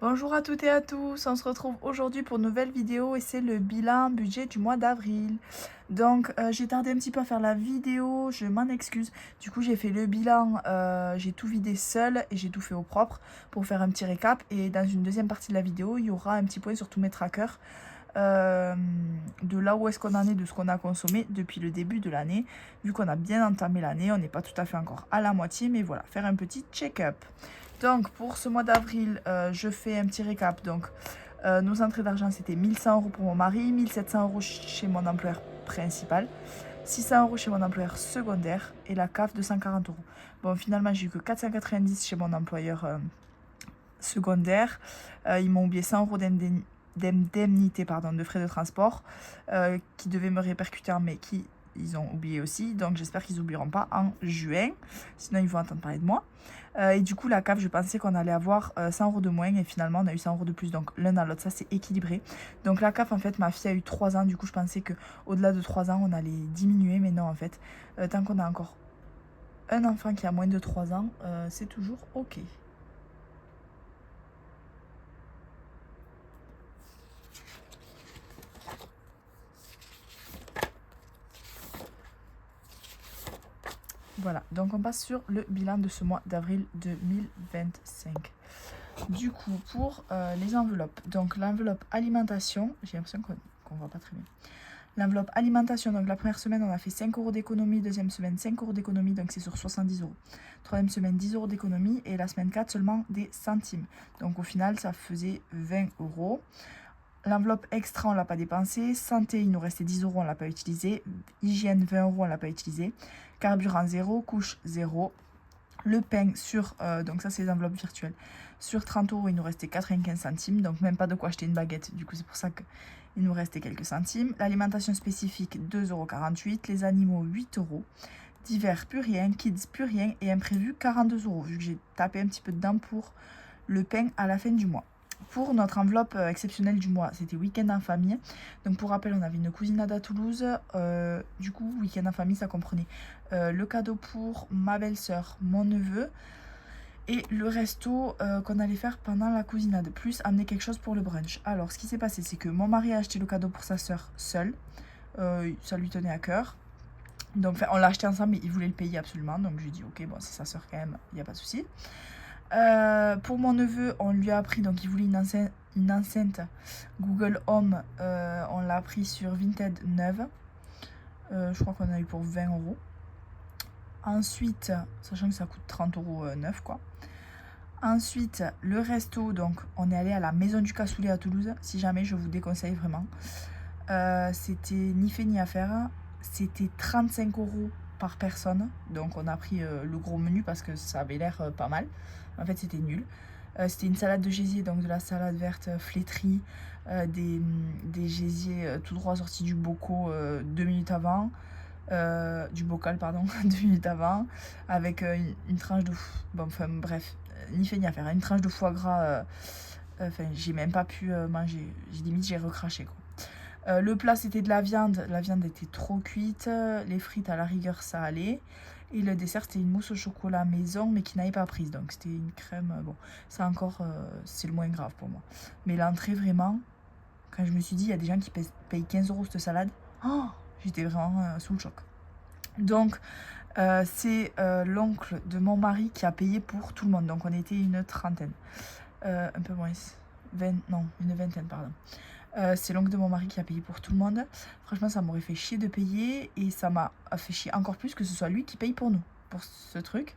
Bonjour à toutes et à tous, on se retrouve aujourd'hui pour une nouvelle vidéo et c'est le bilan budget du mois d'avril. Donc j'ai tardé un petit peu à faire la vidéo, je m'en excuse. Du coup j'ai fait le bilan, j'ai tout vidé seul et j'ai tout fait au propre pour faire un petit récap. Et dans une deuxième partie de la vidéo, il y aura un petit point sur tous mes trackers. De là où est-ce qu'on en est, de ce qu'on a consommé depuis le début de l'année. Vu qu'on a bien entamé l'année, on n'est pas tout à fait encore à la moitié, mais voilà, faire un petit check-up. Donc pour ce mois d'avril, je fais un petit récap. Donc nos entrées d'argent, c'était 1 100 € pour mon mari, 1 700 € chez mon employeur principal, 600 € chez mon employeur secondaire et la CAF 240 €. Bon, finalement, j'ai eu que 490 chez mon employeur secondaire. Ils m'ont oublié 100 € d'indemnité de frais de transport qui devaient me répercuter en mai, qui ils ont oublié aussi. Donc j'espère qu'ils n'oublieront pas en juin. Sinon, ils vont entendre parler de moi. Et du coup, la CAF, je pensais qu'on allait avoir 100 € de moins. Et finalement, on a eu 100 € de plus. Donc l'un dans l'autre, ça c'est équilibré. Donc la CAF, en fait, ma fille a eu 3 ans. Du coup, je pensais qu'au-delà de 3 ans, on allait diminuer. Mais non, en fait, tant qu'on a encore un enfant qui a moins de 3 ans, c'est toujours OK. Voilà, donc on passe sur le bilan de ce mois d'avril 2025. Du coup, pour les enveloppes, donc l'enveloppe alimentation, j'ai l'impression qu'on voit pas très bien. L'enveloppe alimentation, donc la première semaine, on a fait 5 € d'économie, deuxième semaine 5 € d'économie, donc c'est sur 70 €. Troisième semaine 10 € d'économie et la semaine 4 seulement des centimes. Donc au final, ça faisait 20 €. L'enveloppe extra, on ne l'a pas dépensé. Santé, il nous restait 10 €, on ne l'a pas utilisé. Hygiène, 20 €, on ne l'a pas utilisé. Carburant, 0. Couche, 0. Le pain sur, donc ça c'est les enveloppes virtuelles. Sur 30 €, il nous restait 95 centimes. Donc même pas de quoi acheter une baguette. Du coup, c'est pour ça qu'il nous restait quelques centimes. L'alimentation spécifique, 2,48 €. Les animaux, 8 €. Divers, plus rien. Kids, plus rien. Et imprévu, 42 €. Vu que j'ai tapé un petit peu dedans pour le pain à la fin du mois. Pour notre enveloppe exceptionnelle du mois, c'était week-end en famille. Donc pour rappel, on avait une cousinade à Toulouse. Du coup, week-end en famille, ça comprenait le cadeau pour ma belle-sœur, mon neveu et le resto qu'on allait faire pendant la cousinade. Plus amener quelque chose pour le brunch. Alors, ce qui s'est passé, c'est que mon mari a acheté le cadeau pour sa sœur seul. Ça lui tenait à cœur. Donc on l'a acheté ensemble, mais il voulait le payer absolument. Donc je lui ai dit, ok, bon, c'est sa sœur quand même, il n'y a pas de souci. Pour mon neveu, on lui a appris, donc il voulait une enceinte Google Home. On l'a appris sur Vinted neuve. Je crois qu'on a eu pour 20 €. Ensuite, sachant que ça coûte 30 € neuf, quoi. Ensuite, le resto, donc on est allé à la Maison du Cassoulet à Toulouse. Si jamais, je vous déconseille vraiment. C'était ni fait ni à faire. C'était 35 € par personne. Donc on a pris le gros menu parce que ça avait l'air pas mal. En fait, c'était nul. C'était une salade de gésier, donc de la salade verte flétrie, des gésiers tout droit sortis du bocal 2 minutes avant. Du bocal, pardon, 2 minutes avant, avec une tranche de... Bon, enfin bref, ni fait ni à faire. Une tranche de foie gras, enfin j'ai même pas pu manger. Limite j'ai recraché, quoi. Le plat, c'était de la viande. La viande était trop cuite. Les frites, à la rigueur, ça allait. Et le dessert, c'était une mousse au chocolat maison, mais qui n'avait pas prise. Donc, c'était une crème. Bon, ça encore, c'est le moins grave pour moi. Mais l'entrée, vraiment, quand je me suis dit, il y a des gens qui payent 15 € cette salade, oh, j'étais vraiment sous le choc. Donc, c'est l'oncle de mon mari qui a payé pour tout le monde. Donc, on était une trentaine. Un peu moins. Non, une vingtaine, pardon. C'est l'oncle de mon mari qui a payé pour tout le monde. Franchement, ça m'aurait fait chier de payer et ça m'a fait chier encore plus que ce soit lui qui paye pour nous, pour ce truc.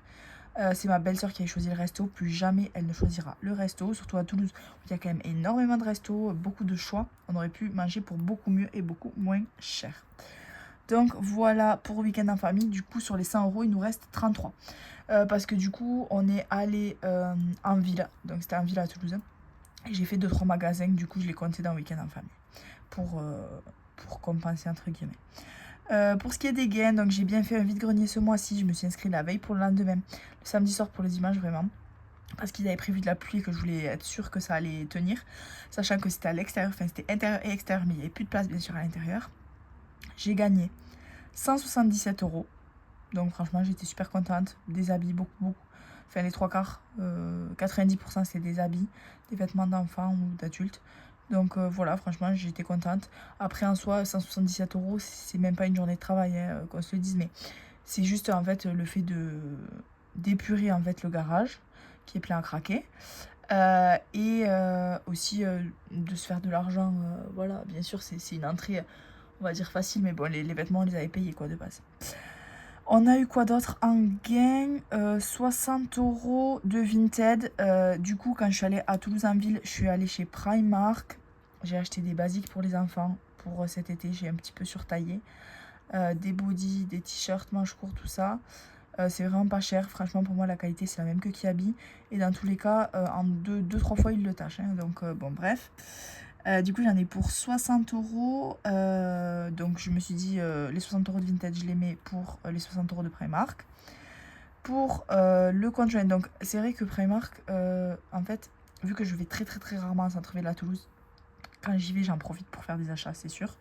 C'est ma belle-sœur qui a choisi le resto. Plus jamais elle ne choisira le resto, surtout à Toulouse où il y a quand même énormément de restos, beaucoup de choix. On aurait pu manger pour beaucoup mieux et beaucoup moins cher. Donc voilà pour week-end en famille. Du coup, sur les 100 €, il nous reste 33. Parce que du coup, on est allé en ville. Donc c'était en ville à Toulouse. J'ai fait 2-3 magasins, du coup je l'ai compté dans week-end en famille pour compenser entre guillemets. Pour ce qui est des gains, donc j'ai bien fait un vide-grenier ce mois-ci. Je me suis inscrite la veille pour le lendemain, le samedi soir pour le dimanche, vraiment. Parce qu'ils avaient prévu de la pluie et que je voulais être sûre que ça allait tenir. Sachant que c'était à l'extérieur, enfin c'était intérieur et extérieur, mais il n'y avait plus de place bien sûr à l'intérieur. J'ai gagné 177 €. Donc franchement j'étais super contente. Des habits, beaucoup. Enfin, les 3 quarts, 90% c'est des habits, des vêtements d'enfants ou d'adultes. Donc voilà, franchement, j'étais contente. Après, en soi, 177 €, c'est même pas une journée de travail, hein, qu'on se le dise. Mais c'est juste, en fait, le fait d'épurer, en fait, le garage, qui est plein à craquer. Et aussi de se faire de l'argent. Voilà, bien sûr, c'est une entrée, on va dire, facile. Mais bon, les vêtements, on les avait payés, quoi, de base. On a eu quoi d'autre en gain? 60 € de Vinted. Du coup, quand je suis allée à Toulouse en ville, je suis allée chez Primark. J'ai acheté des basiques pour les enfants. Pour cet été, j'ai un petit peu surtaillé. Des bodys, des t-shirts, manches courtes, tout ça. C'est vraiment pas cher. Franchement, pour moi, la qualité, c'est la même que Kiabi. Et dans tous les cas, en 2-3 fois, ils le tâchent, hein. Donc, bon, bref. Du coup, j'en ai pour 60 €. Donc, je me suis dit, les 60 € de Vinted, je les mets pour les 60 € de Primark. Pour le compte joint, donc c'est vrai que Primark, en fait, vu que je vais très très très rarement à centre-ville à Toulouse, quand j'y vais, j'en profite pour faire des achats, c'est sûr.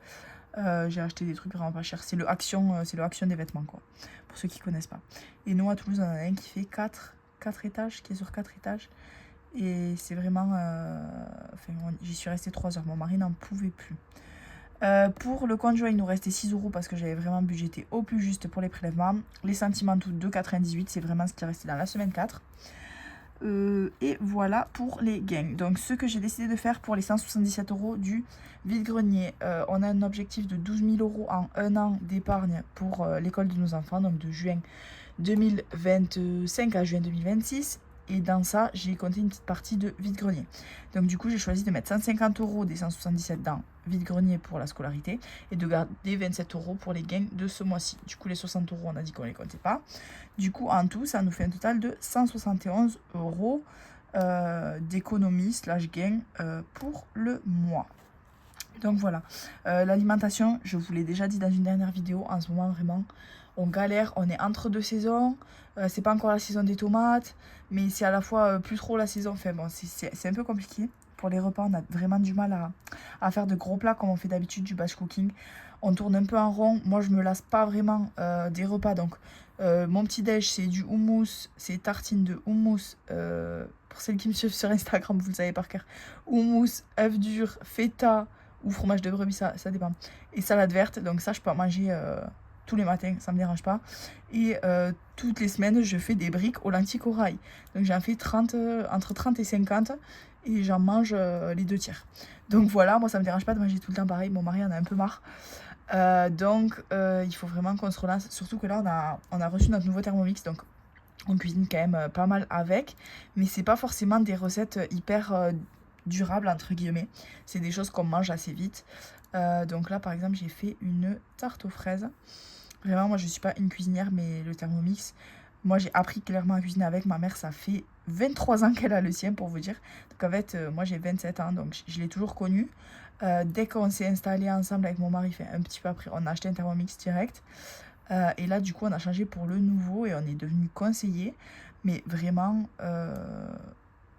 J'ai acheté des trucs vraiment pas chers. C'est le Action des vêtements, quoi. Pour ceux qui connaissent pas. Et nous, à Toulouse, on en a un qui fait 4 étages, qui est sur 4 étages. Et c'est vraiment... Enfin, j'y suis restée 3 heures. Mon mari n'en pouvait plus. Pour le compte joint, il nous restait 6 € parce que j'avais vraiment budgété au plus juste pour les prélèvements. Les sentiments, tout 2,98 €, c'est vraiment ce qui est resté dans la semaine 4. Et voilà pour les gains. Donc, ce que j'ai décidé de faire pour les 177 € du vide-grenier. On a un objectif de 12 000 € en un an d'épargne pour l'école de nos enfants, donc de juin 2025 à juin 2026. Et dans ça, j'ai compté une petite partie de vide-grenier. Donc du coup, j'ai choisi de mettre 150 € des 177 dans vide-grenier pour la scolarité et de garder 27 € pour les gains de ce mois-ci. Du coup, les 60 €, on a dit qu'on ne les comptait pas. Du coup, en tout, ça nous fait un total de 171 € d'économie / gain pour le mois. Donc voilà, l'alimentation, je vous l'ai déjà dit dans une dernière vidéo, en ce moment vraiment on galère, on est entre deux saisons, c'est pas encore la saison des tomates, mais c'est à la fois plus trop la saison, enfin bon, c'est un peu compliqué. Pour les repas, on a vraiment du mal à faire de gros plats comme on fait d'habitude, du batch cooking. On tourne un peu en rond, moi je me lasse pas vraiment des repas, donc mon petit déj c'est du houmous, c'est tartine de houmous, pour celles qui me suivent sur Instagram, vous le savez par cœur, houmous, œufs durs, feta ou fromage de brebis, ça dépend, et salade verte, donc ça je peux en manger tous les matins, ça me dérange pas. Et toutes les semaines, je fais des briques aux lentilles corail. Donc j'en fais entre 30 et 50 et j'en mange les 2 tiers. Donc voilà, moi ça me dérange pas de manger tout le temps pareil. Mon mari en a un peu marre. Donc il faut vraiment qu'on se relance. Surtout que là, on a reçu notre nouveau Thermomix. Donc on cuisine quand même pas mal avec. Mais c'est pas forcément des recettes hyper durables, entre guillemets. C'est des choses qu'on mange assez vite. Donc là, par exemple, j'ai fait une tarte aux fraises. Vraiment, moi, je suis pas une cuisinière, mais le Thermomix, moi, j'ai appris clairement à cuisiner avec. Ma mère, ça fait 23 ans qu'elle a le sien, pour vous dire. Donc, en fait, moi, j'ai 27 ans, donc je l'ai toujours connu. Dès qu'on s'est installé ensemble avec mon mari, fait un petit peu après, on a acheté un Thermomix direct. Et là, du coup, on a changé pour le nouveau et on est devenu conseiller. Mais vraiment,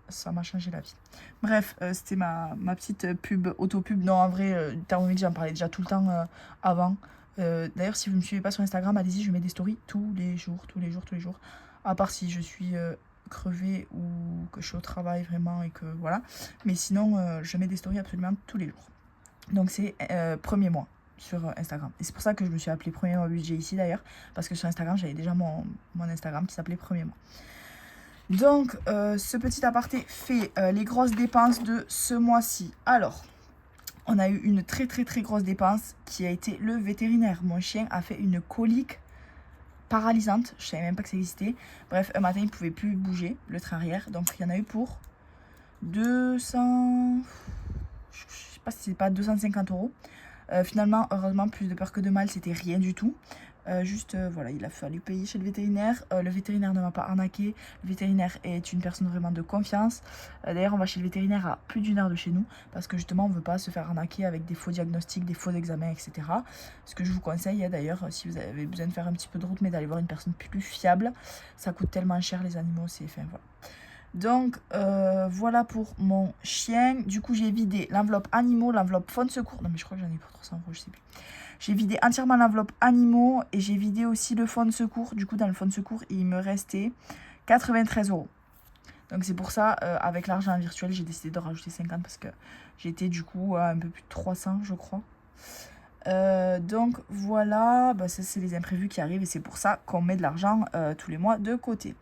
ça m'a changé la vie. Bref, c'était ma petite pub, auto-pub. Non, en vrai, Thermomix, j'en parlais déjà tout le temps avant. D'ailleurs, si vous ne me suivez pas sur Instagram, allez-y, je mets des stories tous les jours. À part si je suis crevée ou que je suis au travail vraiment et que voilà. Mais sinon, je mets des stories absolument tous les jours. Donc c'est premier mois sur Instagram. Et c'est pour ça que je me suis appelée Premier mois budget ici d'ailleurs. Parce que sur Instagram, j'avais déjà mon Instagram qui s'appelait Premier mois. Donc, ce petit aparté fait les grosses dépenses de ce mois-ci. Alors, on a eu une très très très grosse dépense qui a été le vétérinaire. Mon chien a fait une colique paralysante. Je savais même pas que ça existait. Bref, un matin, il ne pouvait plus bouger, le train arrière. Donc, il y en a eu pour 200... Je sais pas si c'est pas 250 €. Finalement, heureusement, plus de peur que de mal, c'était rien du tout. Voilà, il a fallu payer chez le vétérinaire. Le vétérinaire ne m'a pas arnaqué. Le vétérinaire est une personne vraiment de confiance. D'ailleurs, on va chez le vétérinaire à plus d'1 heure de chez nous parce que justement, on ne veut pas se faire arnaquer avec des faux diagnostics, des faux examens, etc. Ce que je vous conseille, d'ailleurs, si vous avez besoin de faire un petit peu de route, mais d'aller voir une personne plus fiable. Ça coûte tellement cher, les animaux, c'est... Enfin, voilà. Donc, voilà pour mon chien. Du coup, j'ai vidé l'enveloppe animaux, l'enveloppe fonds de secours. Non, mais je crois que j'en ai pour 300 €, je sais plus. J'ai vidé entièrement l'enveloppe animaux et j'ai vidé aussi le fonds de secours. Du coup, dans le fonds de secours, il me restait 93 euros. Donc c'est pour ça, avec l'argent virtuel, j'ai décidé de rajouter 50 parce que j'étais du coup à un peu plus de 300, je crois. Donc voilà, ça c'est les imprévus qui arrivent et c'est pour ça qu'on met de l'argent tous les mois de côté.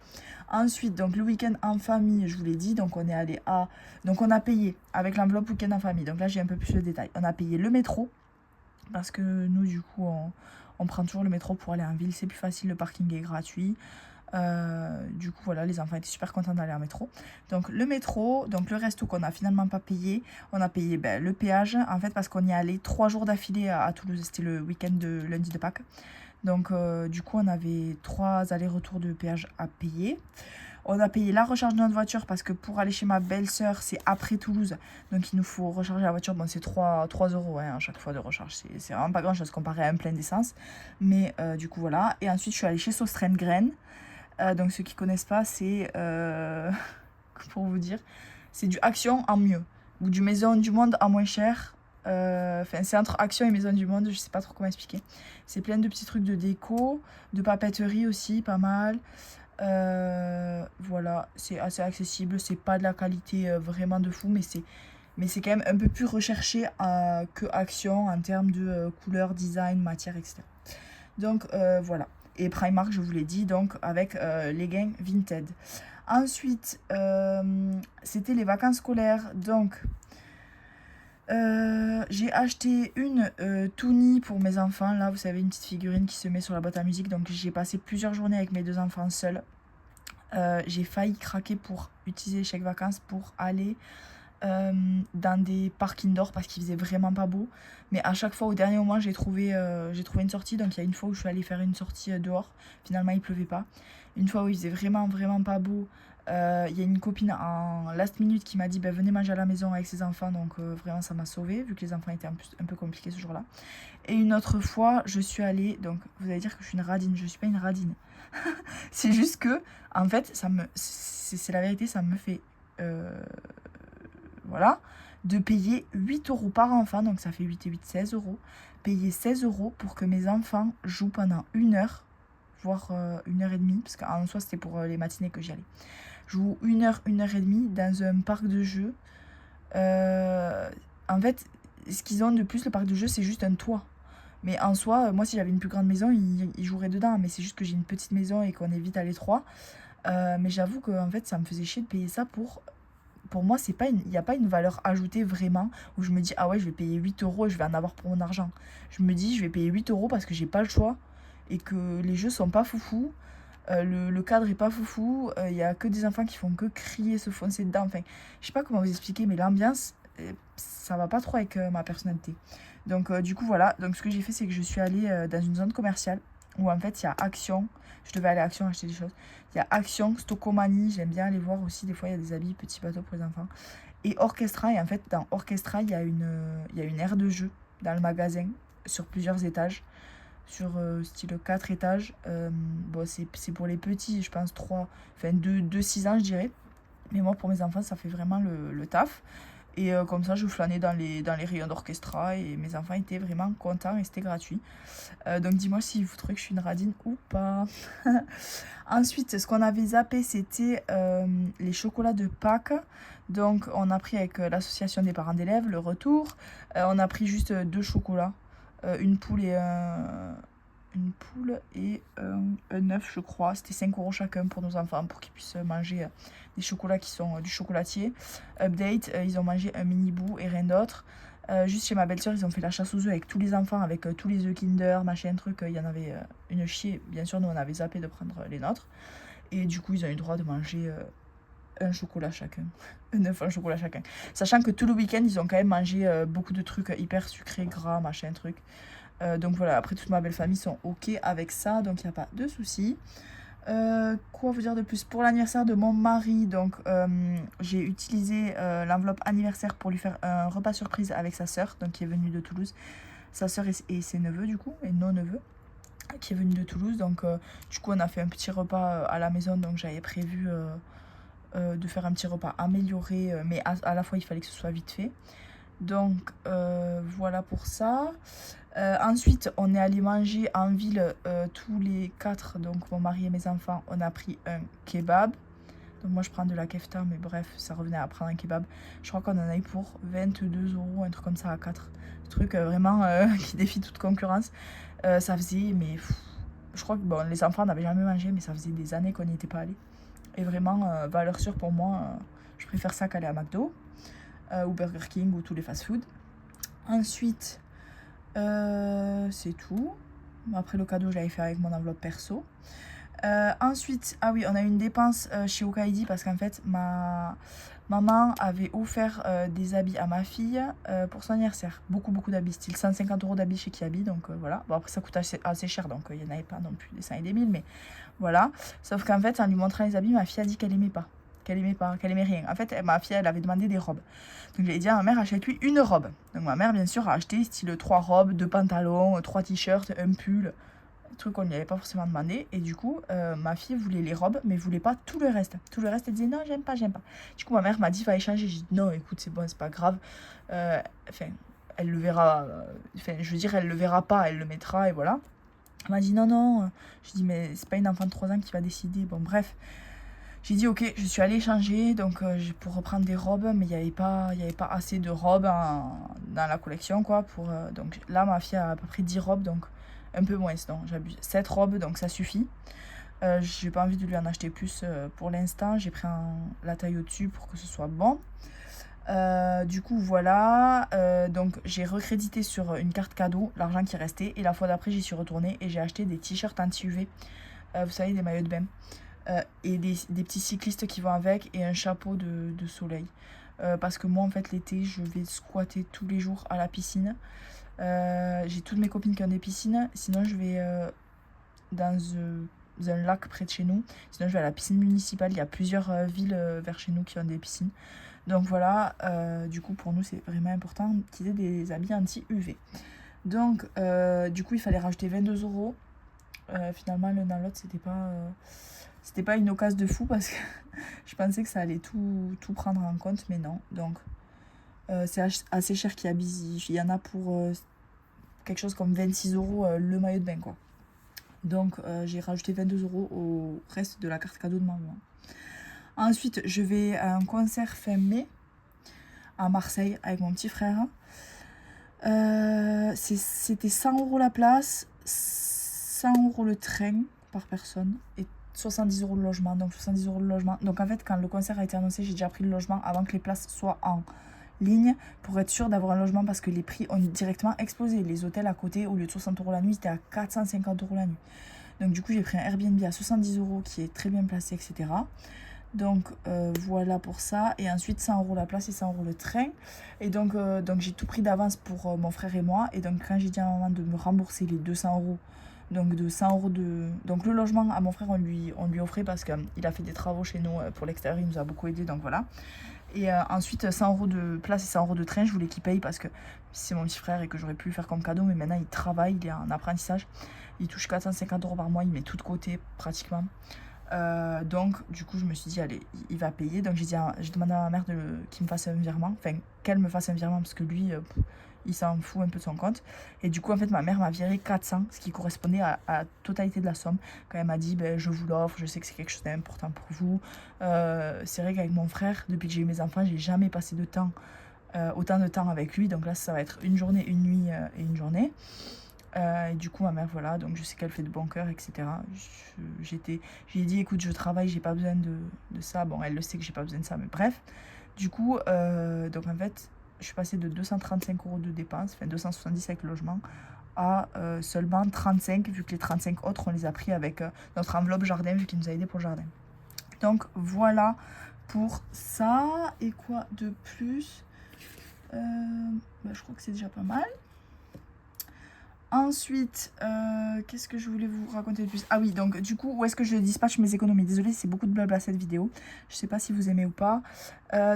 Ensuite, donc le week-end en famille, je vous l'ai dit, donc on est allé à... Donc on a payé avec l'enveloppe week-end en famille, donc là j'ai un peu plus de détails. On a payé le métro, parce que nous du coup on prend toujours le métro pour aller en ville, c'est plus facile, le parking est gratuit. Du coup voilà, les enfants étaient super contents d'aller en métro. Donc le métro, donc le resto qu'on a finalement pas payé, on a payé le péage en fait parce qu'on y allait 3 jours d'affilée à Toulouse, c'était le week-end de lundi de Pâques. Donc du coup on avait 3 allers-retours de péage à payer. On a payé la recharge de notre voiture parce que pour aller chez ma belle-sœur, c'est après Toulouse. Donc il nous faut recharger la voiture. Bon, c'est 3 € à chaque fois de recharge. C'est vraiment pas grand-chose comparé à un plein d'essence. Mais du coup, voilà. Et ensuite, je suis allée chez Sostrengren. Donc ceux qui connaissent pas, c'est... pour vous dire, c'est du Action en mieux. Ou du Maison du Monde en moins cher. Enfin, c'est entre Action et Maison du Monde. Je sais pas trop comment expliquer. C'est plein de petits trucs de déco. De papeterie aussi, pas mal. Voilà, c'est assez accessible, c'est pas de la qualité vraiment de fou, mais c'est quand même un peu plus recherché que Action en termes de couleur, design, matière, etc. Donc voilà, et Primark je vous l'ai dit, donc avec les gains Vinted. Ensuite c'était les vacances scolaires, donc j'ai acheté une Toonie pour mes enfants. Là, vous savez, une petite figurine qui se met sur la boîte à musique. Donc, j'ai passé plusieurs journées avec mes 2 enfants seuls. J'ai failli craquer pour utiliser les chèques vacances pour aller dans des parcs indoor parce qu'il faisait vraiment pas beau. Mais à chaque fois, au dernier moment, j'ai trouvé une sortie. Donc, il y a une fois où je suis allée faire une sortie dehors. Finalement, il pleuvait pas. Une fois où il faisait vraiment, vraiment pas beau. Il y a une copine en last minute qui m'a dit venez manger à la maison avec ses enfants, donc vraiment ça m'a sauvée vu que les enfants étaient un peu compliqués ce jour-là. Et une autre fois je suis allée, donc vous allez dire que je suis une radine, je suis pas une radine. C'est juste que en fait c'est la vérité, ça me fait voilà, de payer 8 € par enfant, donc ça fait 8 et 8, 16 €. Payer 16 € pour que mes enfants jouent pendant 1 heure, voire 1 heure et demie, parce qu'en soi c'était pour les matinées que j'y allais. Joue 1 heure, 1 heure et demie dans un parc de jeux. En fait, ce qu'ils ont de plus, le parc de jeux, c'est juste un toit. Mais en soi, moi, si j'avais une plus grande maison, ils joueraient dedans. Mais c'est juste que j'ai une petite maison et qu'on est vite à l'étroit. Mais j'avoue que en fait, ça me faisait chier de payer ça pour moi, il n'y a pas une valeur ajoutée vraiment où je me dis, ah ouais, je vais payer 8 € et je vais en avoir pour mon argent. Je me dis, je vais payer 8 € parce que j'ai pas le choix et que les jeux sont pas foufou. Le cadre est pas foufou, il y a que des enfants qui font que crier, se foncer dedans. Enfin, je sais pas comment vous expliquer, mais l'ambiance, ça va pas trop avec ma personnalité. Donc du coup voilà, donc ce que j'ai fait, c'est que je suis allée dans une zone commerciale où en fait il y a Action. Je devais aller à Action acheter des choses. Il y a Action, Stocomanie, j'aime bien aller voir aussi, des fois il y a des habits, petits bateaux pour les enfants. Et Orchestra, et en fait dans Orchestra, il y a une aire de jeu dans le magasin sur plusieurs étages. Sur style 4 étages. Bon, c'est pour les petits, je pense 2-6 ans, je dirais. Mais moi, pour mes enfants, ça fait vraiment le taf. Et comme ça, je flânais dans les rayons d'Orchestra et mes enfants étaient vraiment contents et c'était gratuit. Donc dis-moi si vous trouvez que je suis une radine ou pas. Ensuite, ce qu'on avait zappé, c'était les chocolats de Pâques. Donc on a pris avec l'association des parents d'élèves le retour. On a pris juste 2 chocolats. Une poule et un œuf, je crois. C'était 5 € chacun pour nos enfants pour qu'ils puissent manger des chocolats qui sont du chocolatier. Update, ils ont mangé un mini bout et rien d'autre. Juste chez ma belle-sœur, ils ont fait la chasse aux œufs avec tous les enfants, avec tous les œufs Kinder, machin, truc. Il y en avait une chier. Bien sûr, nous, on avait zappé de prendre les nôtres. Et du coup, ils ont eu le droit de manger un chocolat chacun. Un œuf, un chocolat chacun. Sachant que tout le week-end, ils ont quand même mangé beaucoup de trucs hyper sucrés, gras, machin, truc. Donc voilà, après toute ma belle famille sont ok avec ça, donc il n'y a pas de souci. Quoi vous dire de plus? Pour l'anniversaire de mon mari, donc j'ai utilisé l'enveloppe anniversaire pour lui faire un repas surprise avec sa sœur, donc qui est venue de Toulouse. Sa sœur et ses neveux du coup, et nos neveux, qui est venue de Toulouse. Donc du coup on a fait un petit repas à la maison, donc j'avais prévu de faire un petit repas amélioré, mais à la fois il fallait que ce soit vite fait. Donc voilà pour ça. Ensuite, on est allé manger en ville tous les 4, donc mon mari et mes enfants. On a pris un kebab. Donc moi je prends de la kefta, mais bref, ça revenait à prendre un kebab. Je crois qu'on en a eu pour 22 euros, un truc comme ça à 4. Ce truc vraiment qui défie toute concurrence. Ça faisait, mais je crois que bon, les enfants n'avaient jamais mangé, mais ça faisait des années qu'on n'y était pas allé. Et vraiment, valeur sûre pour moi, je préfère ça qu'aller à McDo ou Burger King ou tous les fast-food. Ensuite, c'est tout. Après le cadeau, je l'avais fait avec mon enveloppe perso. Ensuite, ah oui, on a eu une dépense chez Okaidi parce qu'en fait, ma maman avait offert des habits à ma fille pour son anniversaire. Beaucoup d'habits, style 150 euros d'habits chez Kiabi, donc voilà. Bon, après, ça coûte assez cher, donc il n'y en avait pas non plus des 100 et des 1000, mais voilà. Sauf qu'en fait, en lui montrant les habits, ma fille a dit qu'elle aimait pas. Qu'elle aimait rien. En fait, ma fille, elle avait demandé des robes. Donc, j'ai dit à ma mère, achète-lui une robe. Donc, ma mère, bien sûr, a acheté style 3 robes, 2 pantalons, 3 t-shirts, un pull. Truc qu'on ne lui avait pas forcément demandé. Et du coup, ma fille voulait les robes, mais voulait pas tout le reste. Tout le reste, elle disait non, j'aime pas. Du coup, ma mère m'a dit, va échanger. J'ai dit non, écoute, c'est bon, c'est pas grave. Enfin, elle le verra. Enfin, je veux dire, elle le verra pas, elle le mettra, et voilà. Elle m'a dit non. Je dis, mais c'est pas une enfant de 3 ans qui va décider. Bon, bref. J'ai dit ok, je suis allée changer donc pour reprendre des robes, mais il n'y avait pas assez de robes dans la collection quoi. Donc là, ma fille a à peu près 10 robes, donc un peu moins, non, j'abuse. 7 robes, donc ça suffit. J'ai pas envie de lui en acheter plus pour l'instant. J'ai pris la taille au-dessus pour que ce soit bon. Du coup, voilà. Donc, j'ai recrédité sur une carte cadeau l'argent qui restait. Et la fois d'après, j'y suis retournée et j'ai acheté des t-shirts anti-UV. Vous savez, des maillots de bain. Et des petits cyclistes qui vont avec et un chapeau de soleil. Parce que moi, en fait, l'été, je vais squatter tous les jours à la piscine. J'ai toutes mes copines qui ont des piscines. Sinon, je vais dans un lac près de chez nous. Sinon, je vais à la piscine municipale. Il y a plusieurs villes vers chez nous qui ont des piscines. Donc voilà, du coup, pour nous, c'est vraiment important qu'ils aient des habits anti-UV. Donc, du coup, il fallait rajouter 22 euros. Finalement, l'un dans l'autre, c'était pas une occasion de fou parce que je pensais que ça allait tout prendre en compte, mais non. Donc, c'est assez cher qu'il y en a pour quelque chose comme 26 euros le maillot de bain, quoi. Donc, j'ai rajouté 22 euros au reste de la carte cadeau de maman. Ensuite, je vais à un concert fin mai à Marseille avec mon petit frère. C'était 100 euros la place, 100 euros le train par personne et 70 euros le logement. Donc 70 euros le logement. Donc en fait, quand le concert a été annoncé, j'ai déjà pris le logement avant que les places soient en ligne pour être sûr d'avoir un logement parce que les prix ont directement explosé. Les hôtels à côté, au lieu de 60 euros la nuit, c'était à 450 euros la nuit. Donc du coup, j'ai pris un Airbnb à 70 euros qui est très bien placé, etc. Donc voilà pour ça. Et ensuite 100 euros la place et 100 euros le train. Et donc j'ai tout pris d'avance pour mon frère et moi. Et donc quand j'ai dit à maman de me rembourser les 200 euros, donc de 100 euros de... Donc le logement à mon frère, on lui offrait parce qu'il a fait des travaux chez nous pour l'extérieur, il nous a beaucoup aidé, donc voilà. Et ensuite 100 euros de place et 100 euros de train, je voulais qu'il paye parce que c'est mon petit frère et que j'aurais pu lui faire comme cadeau. Mais maintenant il travaille, il est en apprentissage. Il touche 450 euros par mois, il met tout de côté pratiquement. Donc du coup je me suis dit allez, il va payer. Donc j'ai demandé à ma mère qu'il me fasse un virement, enfin qu'elle me fasse un virement parce que lui il s'en fout un peu de son compte. Et du coup en fait ma mère m'a viré 400, ce qui correspondait à la totalité de la somme. Quand elle m'a dit ben, je vous l'offre, je sais que c'est quelque chose d'important pour vous. C'est vrai qu'avec mon frère, depuis que j'ai eu mes enfants, j'ai jamais passé autant de temps avec lui. Donc là ça va être une journée, une nuit et une journée. Et du coup ma mère voilà, donc je sais qu'elle fait de bon cœur, etc. Je lui ai dit écoute, je travaille, j'ai pas besoin de ça. Bon, elle le sait que j'ai pas besoin de ça, mais bref. Du coup donc en fait je suis passée de 235 euros de dépenses, enfin 270 avec le logement, à seulement 35, vu que les 35 autres on les a pris avec notre enveloppe jardin, vu qu'il nous a aidé pour le jardin. Donc voilà pour ça. Et quoi de plus? Je crois que c'est déjà pas mal. Ensuite, qu'est-ce que je voulais vous raconter de plus? Ah oui, donc du coup, où est-ce que je dispatche mes économies? Désolée, c'est beaucoup de blabla cette vidéo. Je sais pas si vous aimez ou pas.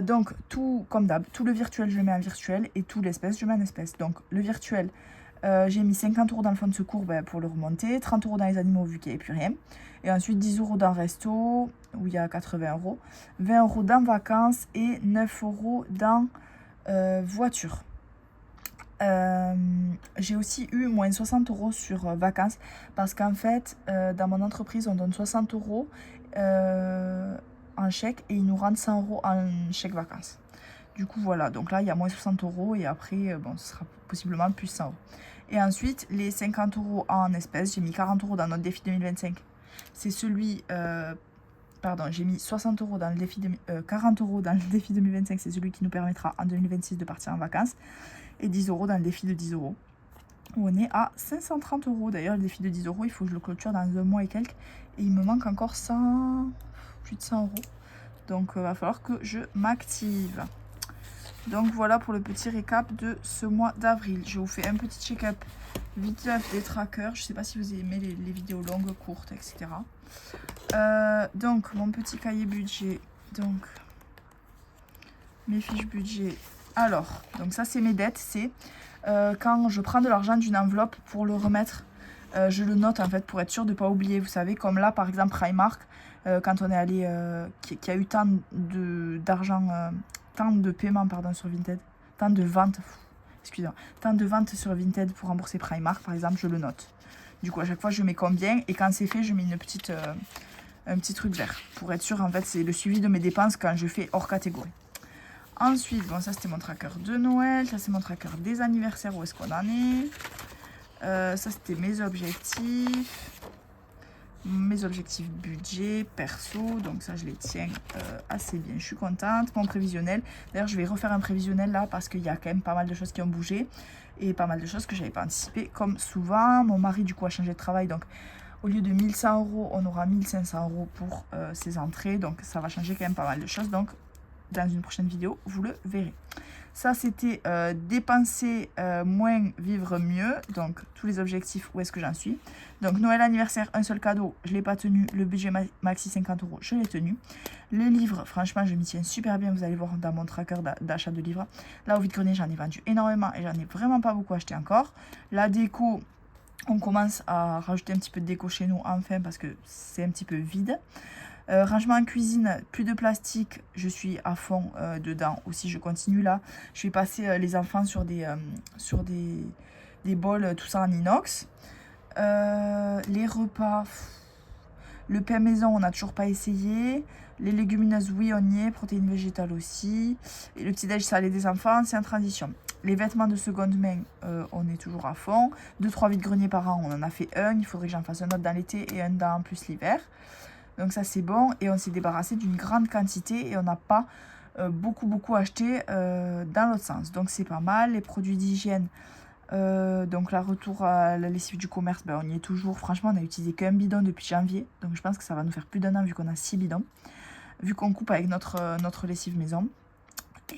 Donc, tout, comme d'hab, tout le virtuel, je le mets en virtuel et tout l'espèce, je mets en espèce. Donc, le virtuel, j'ai mis 50 euros dans le fonds de secours pour le remonter, 30 euros dans les animaux vu qu'il n'y avait plus rien. Et ensuite, 10 euros dans resto, où il y a 80 euros, 20 euros dans vacances et 9 euros dans voiture. j'ai aussi eu moins 60 € sur vacances parce qu'en fait, dans mon entreprise, on donne 60 € en chèque et ils nous rendent 100 € en chèque vacances. Du coup, voilà. Donc là, il y a moins 60 € et après, bon, ce sera possiblement plus 100 €. Et ensuite, les 50 € en espèces, j'ai mis 40 € dans notre défi 2025. C'est celui... pardon, j'ai mis 60 € dans le défi 40 € dans le défi 2025. C'est celui qui nous permettra en 2026 de partir en vacances. Et 10 € dans le défi de 10 €. Où on est à 530 €. D'ailleurs, le défi de 10 €, il faut que je le clôture dans 1 mois et quelques. Et il me manque encore 100... plus de 100 €. Donc, il va falloir que je m'active. Donc, voilà pour le petit récap de ce mois d'avril. Je vous fais un petit check-up vite fait des trackers. Je ne sais pas si vous aimez les vidéos longues, courtes, etc. Donc, mon petit cahier budget. Donc, mes fiches budget. Alors, donc ça, c'est mes dettes. C'est quand je prends de l'argent d'une enveloppe pour le remettre, je le note en fait pour être sûr de ne pas oublier. Vous savez, comme là, par exemple, Primark, quand on est allé, qui a eu tant d'argent, tant de paiements, pardon, sur Vinted, tant de ventes, excusez-moi, tant de ventes sur Vinted pour rembourser Primark, par exemple, je le note. Du coup, à chaque fois, je mets combien et quand c'est fait, je mets une petite, un petit truc vert pour être sûr, en fait, c'est le suivi de mes dépenses quand je fais hors catégorie. Ensuite, bon, ça c'était mon tracker de Noël, ça c'est mon tracker des anniversaires, où est-ce qu'on en est. Ça c'était mes objectifs budget, perso, donc ça je les tiens assez bien, je suis contente. Mon prévisionnel, d'ailleurs je vais refaire un prévisionnel là parce qu'il y a quand même pas mal de choses qui ont bougé et pas mal de choses que j'avais pas anticipées, comme souvent. Mon mari du coup a changé de travail, donc au lieu de 1100 €, on aura 1500 € pour ses entrées, donc ça va changer quand même pas mal de choses, donc dans une prochaine vidéo, vous le verrez. Ça, c'était dépenser moins, vivre mieux. Donc, tous les objectifs, où est-ce que j'en suis. Donc, Noël, anniversaire, un seul cadeau, je ne l'ai pas tenu. Le budget maxi 50 €, je l'ai tenu. Les livres, franchement, je m'y tiens super bien. Vous allez voir dans mon tracker d'achat de livres. Là, au vide-grenier, j'en ai vendu énormément et j'en ai vraiment pas beaucoup acheté encore. La déco, on commence à rajouter un petit peu de déco chez nous, enfin, parce que c'est un petit peu vide. Rangement en cuisine, plus de plastique, je suis à fond dedans aussi, je continue là. Je vais passer les enfants sur des bols, tout ça en inox. Les repas, le pain maison, on n'a toujours pas essayé. Les légumineuses, oui, on y est. Protéines végétales aussi. Et le petit déj salé des enfants, c'est en transition. Les vêtements de seconde main, on est toujours à fond. 2-3 vides-greniers par an, on en a fait un. Il faudrait que j'en fasse un autre dans l'été et un dans plus l'hiver. Donc ça c'est bon, et on s'est débarrassé d'une grande quantité et on n'a pas beaucoup acheté dans l'autre sens. Donc c'est pas mal. Les produits d'hygiène, donc la retour à la lessive du commerce, ben, on y est toujours. Franchement, on a utilisé qu'un bidon depuis janvier, donc je pense que ça va nous faire plus d'un an vu qu'on a 6 bidons, vu qu'on coupe avec notre lessive maison.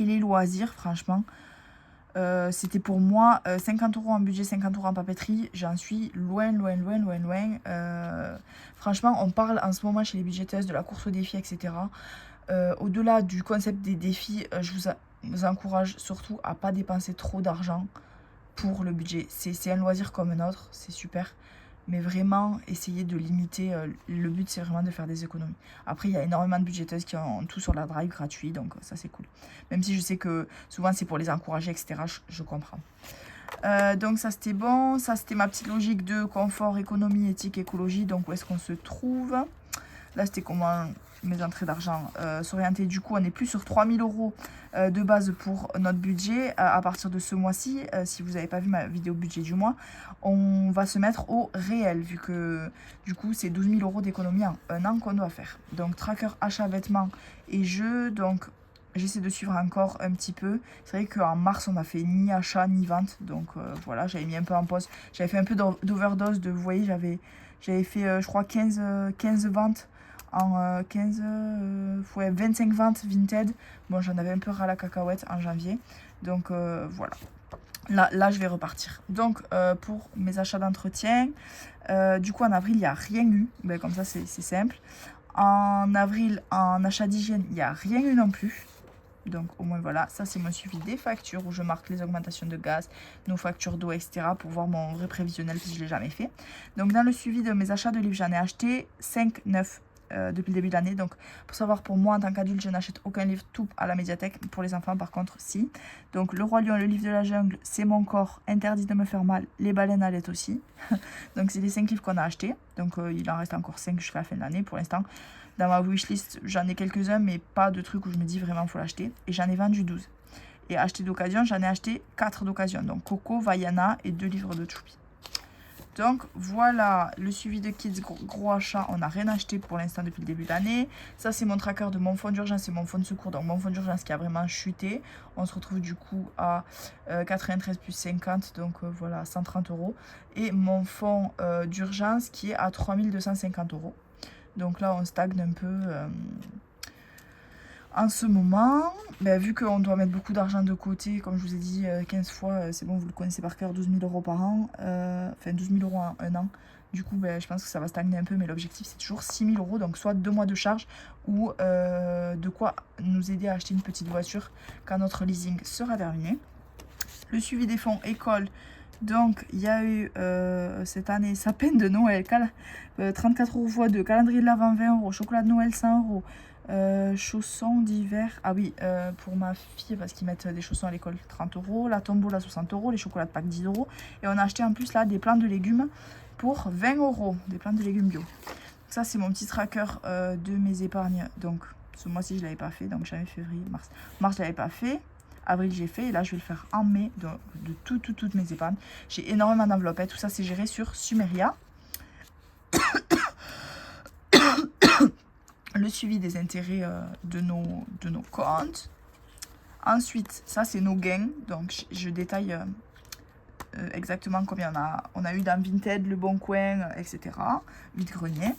Et les loisirs, franchement, c'était pour moi 50 € en budget, 50 € en papeterie. J'en suis loin. Franchement, on parle en ce moment chez les budgéteuses de la course aux défis, etc. Au-delà du concept des défis, je vous encourage surtout à pas dépenser trop d'argent pour le budget. C'est un loisir comme un autre, c'est super. Mais vraiment, essayez de limiter. Le but, c'est vraiment de faire des économies. Après, il y a énormément de budgéteuses qui ont tout sur la drive gratuit, donc ça, c'est cool. Même si je sais que souvent, c'est pour les encourager, etc. Je comprends. Donc ça, c'était bon. Ça, c'était ma petite logique de confort, économie, éthique, écologie. Donc, où est-ce qu'on se trouve? Là, c'était comment mes entrées d'argent s'orienter. Du coup, on est plus sur 3000 € de base pour notre budget. À partir de ce mois-ci, si vous n'avez pas vu ma vidéo budget du mois, on va se mettre au réel, vu que du coup, c'est 12 000 € d'économie en un an qu'on doit faire. Donc, tracker achat vêtements et jeux. Donc, j'essaie de suivre encore un petit peu. C'est vrai qu'en mars, on n'a fait ni achat ni vente. Donc, voilà, j'avais mis un peu en pause. J'avais fait un peu d'overdose. Vous voyez, j'avais fait, je crois, 15 ventes en 25 ventes Vinted. Bon, j'en avais un peu ras la cacahuète en janvier. Donc, voilà. Là, je vais repartir. Donc, pour mes achats d'entretien, du coup, en avril, il n'y a rien eu. Ben, comme ça, c'est simple. En avril, en achat d'hygiène, il n'y a rien eu non plus. Donc, au moins, voilà. Ça, c'est mon suivi des factures où je marque les augmentations de gaz, nos factures d'eau, etc. pour voir mon vrai prévisionnel si je ne l'ai jamais fait. Donc, dans le suivi de mes achats de livres, j'en ai acheté 5 neufs depuis le début de l'année. Donc, pour savoir, pour moi, en tant qu'adulte, je n'achète aucun livre tout à la médiathèque. Pour les enfants, par contre, si. Donc, Le Roi Lion, le livre de la jungle, C'est mon corps, Interdit de me faire mal, Les baleines à lait aussi. Donc, c'est les 5 livres qu'on a achetés. Donc, il en reste encore 5 jusqu'à la fin de l'année pour l'instant. Dans ma wishlist, j'en ai quelques-uns, mais pas de trucs où je me dis vraiment, faut l'acheter. Et j'en ai vendu 12. Et acheté d'occasion, j'en ai acheté 4 d'occasion. Donc, Coco, Vaiana et 2 livres de Choupi. Donc voilà, le suivi de Kids, gros achat, on n'a rien acheté pour l'instant depuis le début de l'année. Ça c'est mon tracker de mon fonds d'urgence et mon fonds de secours. Donc mon fonds d'urgence qui a vraiment chuté. On se retrouve du coup à 93 plus 50, donc voilà 130 €. Et mon fonds d'urgence qui est à 3250 €. Donc là on stagne un peu en ce moment. Vu qu'on doit mettre beaucoup d'argent de côté, comme je vous ai dit 15 fois, c'est bon, vous le connaissez par cœur, 12 000 € par an, enfin 12 000 € en un an. Du coup, je pense que ça va stagner un peu, mais l'objectif c'est toujours 6 000 €, donc soit 2 mois de charge ou de quoi nous aider à acheter une petite voiture quand notre leasing sera terminé. Le suivi des fonds école. Donc, il y a eu cette année sapin de Noël, 34 € x 2, calendrier de l'Avent 20 €, chocolat de Noël 100 €. Chaussons d'hiver, ah oui, pour ma fille parce qu'ils mettent des chaussons à l'école 30 €, la tombola 60 €, les chocolats de Pâques 10 €, et on a acheté en plus là des plants de légumes pour 20 €, des plants de légumes bio. Ça c'est mon petit tracker de mes épargnes. Donc ce mois-ci je l'avais pas fait, donc janvier, février, mars je l'avais pas fait, avril j'ai fait, et là je vais le faire en mai de toutes mes épargnes. J'ai énormément d'enveloppes, tout ça c'est géré sur Sumeria. Le suivi des intérêts de nos comptes. Ensuite, ça c'est nos gains. Donc je détaille exactement combien on a eu dans Vinted, Le Bon Coin, etc. Vide-grenier.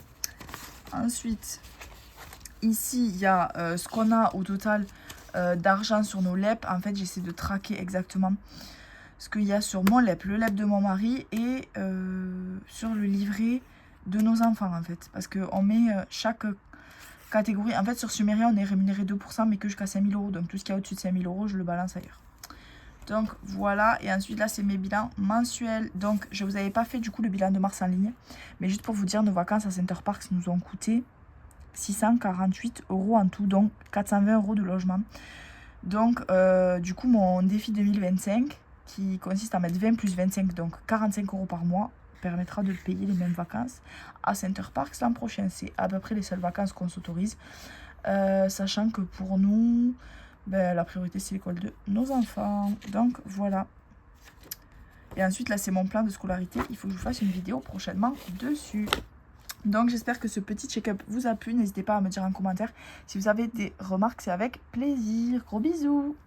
Ensuite, ici il y a ce qu'on a au total d'argent sur nos LEP. En fait, j'essaie de traquer exactement ce qu'il y a sur mon LEP, le LEP de mon mari et sur le livret de nos enfants en fait. Parce qu'on met chaque catégorie. En fait, sur Sumeria, on est rémunéré 2%, mais que jusqu'à 5 000 €. Donc, tout ce qui est au-dessus de 5 000 €, je le balance ailleurs. Donc, voilà. Et ensuite, là, c'est mes bilans mensuels. Donc, je ne vous avais pas fait, du coup, le bilan de mars en ligne. Mais juste pour vous dire, nos vacances à Center Parcs nous ont coûté 648 € en tout. Donc, 420 € de logement. Donc, du coup, mon défi 2025, qui consiste à mettre 20 plus 25, donc 45 € par mois, permettra de payer les mêmes vacances à Center Parcs l'an prochain. C'est à peu près les seules vacances qu'on s'autorise, sachant que pour nous, la priorité c'est l'école de nos enfants. Donc voilà. Et ensuite là c'est mon plan de scolarité, il faut que je vous fasse une vidéo prochainement dessus. Donc j'espère que ce petit check-up vous a plu. N'hésitez pas à me dire en commentaire si vous avez des remarques, c'est avec plaisir. Gros bisous.